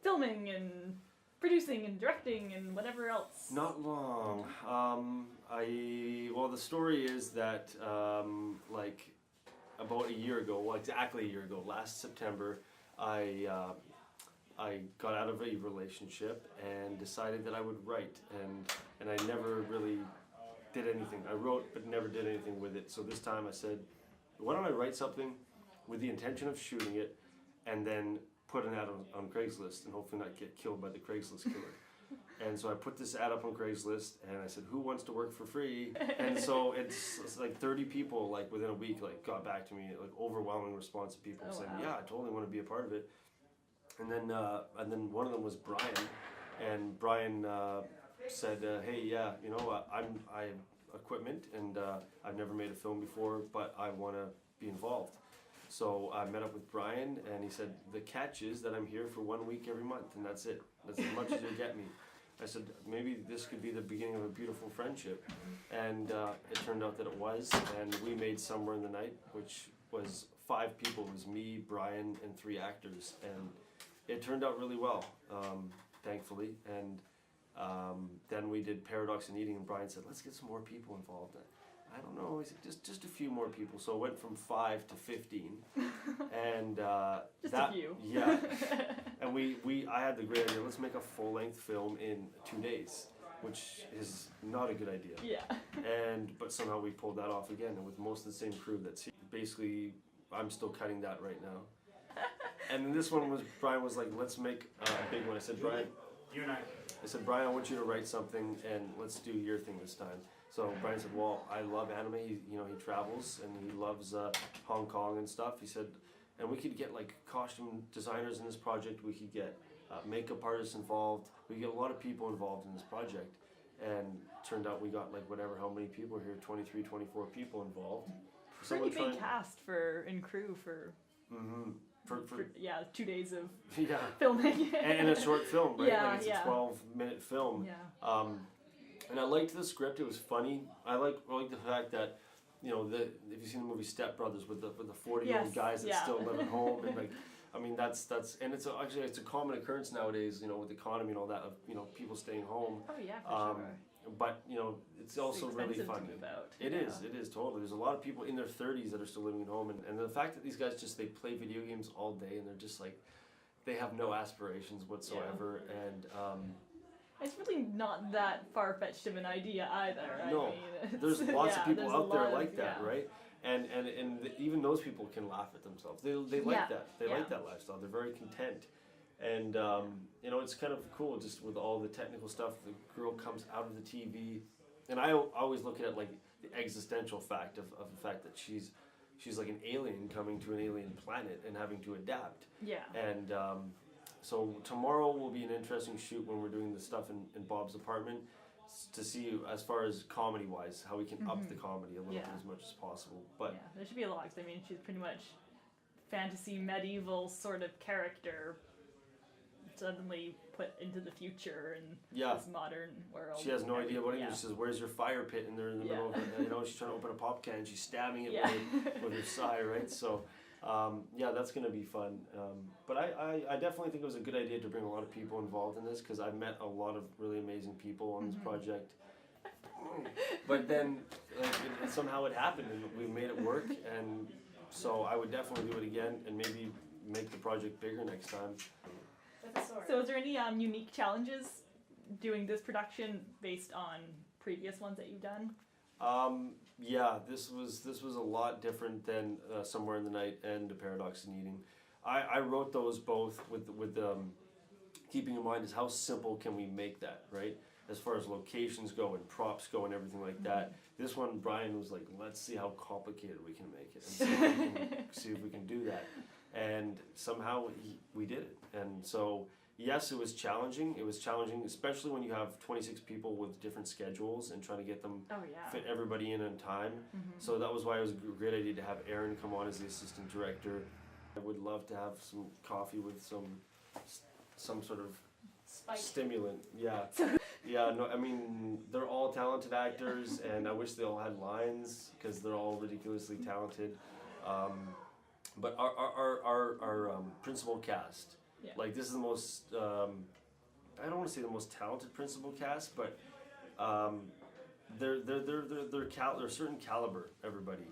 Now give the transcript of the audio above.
filming and producing and directing and whatever else? Not long. Well, the story is that like about a year ago, well, exactly a year ago, last September, I got out of a relationship and decided that I would write, and I never really did anything. I wrote but never did anything with it. So this time I said, why don't I write something with the intention of shooting it and then put an ad on Craigslist and hopefully not get killed by the Craigslist killer. And so I put this ad up on Craigslist and I said, who wants to work for free? And so it's like 30 people like within a week like got back to me, like overwhelming response of people saying, yeah, I totally want to be a part of it. And then one of them was Brian, and Brian said, hey, yeah, you know, I have equipment and I've never made a film before, but I want to be involved. So I met up with Brian and he said, the catch is that I'm here for 1 week every month and that's it. That's as much as you'll get me. I said, maybe this could be the beginning of a beautiful friendship. And it turned out that it was, and we made Somewhere in the Night, which was 5 people. It was me, Brian, and 3 actors. And it turned out really well, thankfully. And then we did Paradox and Eating, and Brian said, let's get some more people involved. I don't know, he said, just a few more people. So it went from 5 to 15. And just a few. Yeah. And I had the great idea, let's make a full-length film in 2 days, which is not a good idea. Yeah. But somehow we pulled that off again, and with most of the same crew that's here. Basically, I'm still cutting that right now. And then this one was, Brian was like, let's make a big one. I said, Brian, I want you to write something and let's do your thing this time. So Brian said, well, I love anime. He travels and he loves Hong Kong and stuff. He said, and we could get like costume designers in this project. We could get makeup artists involved. We get a lot of people involved in this project. And turned out we got like how many people are here, 23, 24 people involved. Pretty big cast in crew for... Mm-hmm. For 2 days of yeah. filming. And a short film, right? Yeah, like it's a 12-minute film. Yeah. And I liked the script. It was funny. I like the fact that, you know, if you've seen the movie Step Brothers with the 40-year-old guys that still live at home, and like, I mean that's and it's a common occurrence nowadays, you know, with the economy and all that, of, you know, people staying home. Oh yeah, for sure. But you know, it's also really fun. To move out. It is totally. There's a lot of people in their 30s that are still living at home, and the fact that these guys they play video games all day and they're just like, they have no aspirations whatsoever, and it's really not that far-fetched of an idea either. No, I mean, there's lots of people out there like that, right? And even those people can laugh at themselves. They like that. They like that lifestyle. They're very content. And, you know, it's kind of cool just with all the technical stuff. The girl comes out of the TV. And I always look at it like the existential fact of the fact that she's like an alien coming to an alien planet and having to adapt. Yeah. And so tomorrow will be an interesting shoot when we're doing the stuff in Bob's apartment to see, as far as comedy-wise, how we can up the comedy a little bit as much as possible. But there should be a lot, 'cause I mean, she's pretty much fantasy, medieval sort of character suddenly put into the future and this modern world. She has no idea what it is. She says, where's your fire pit? And they're in the middle of it. You know, she's trying to open a pop can. She's stabbing it with her sai, right? So, that's going to be fun. But I definitely think it was a good idea to bring a lot of people involved in this, because I've met a lot of really amazing people on this project. But then somehow it happened and we made it work. And so I would definitely do it again and maybe make the project bigger next time. So is there any unique challenges doing this production based on previous ones that you've done? This was a lot different than Somewhere in the Night and A Paradox in Eating. I wrote those both with keeping in mind is how simple can we make that, right? As far as locations go and props go and everything like that. This one, Brian was like, let's see how complicated we can make it and see if we can do that. And somehow we did it. And so, yes, it was challenging. It was challenging, especially when you have 26 people with different schedules and trying to get them fit everybody in on time. So that was why it was a great idea to have Aaron come on as the assistant director. I would love to have some coffee with some sort of stimulant. Yeah. No, I mean, they're all talented actors, and I wish they all had lines because they're all ridiculously talented. But our principal cast Yeah. Like this is the most. I don't want to say the most talented principal cast, but they're certain caliber. Everybody.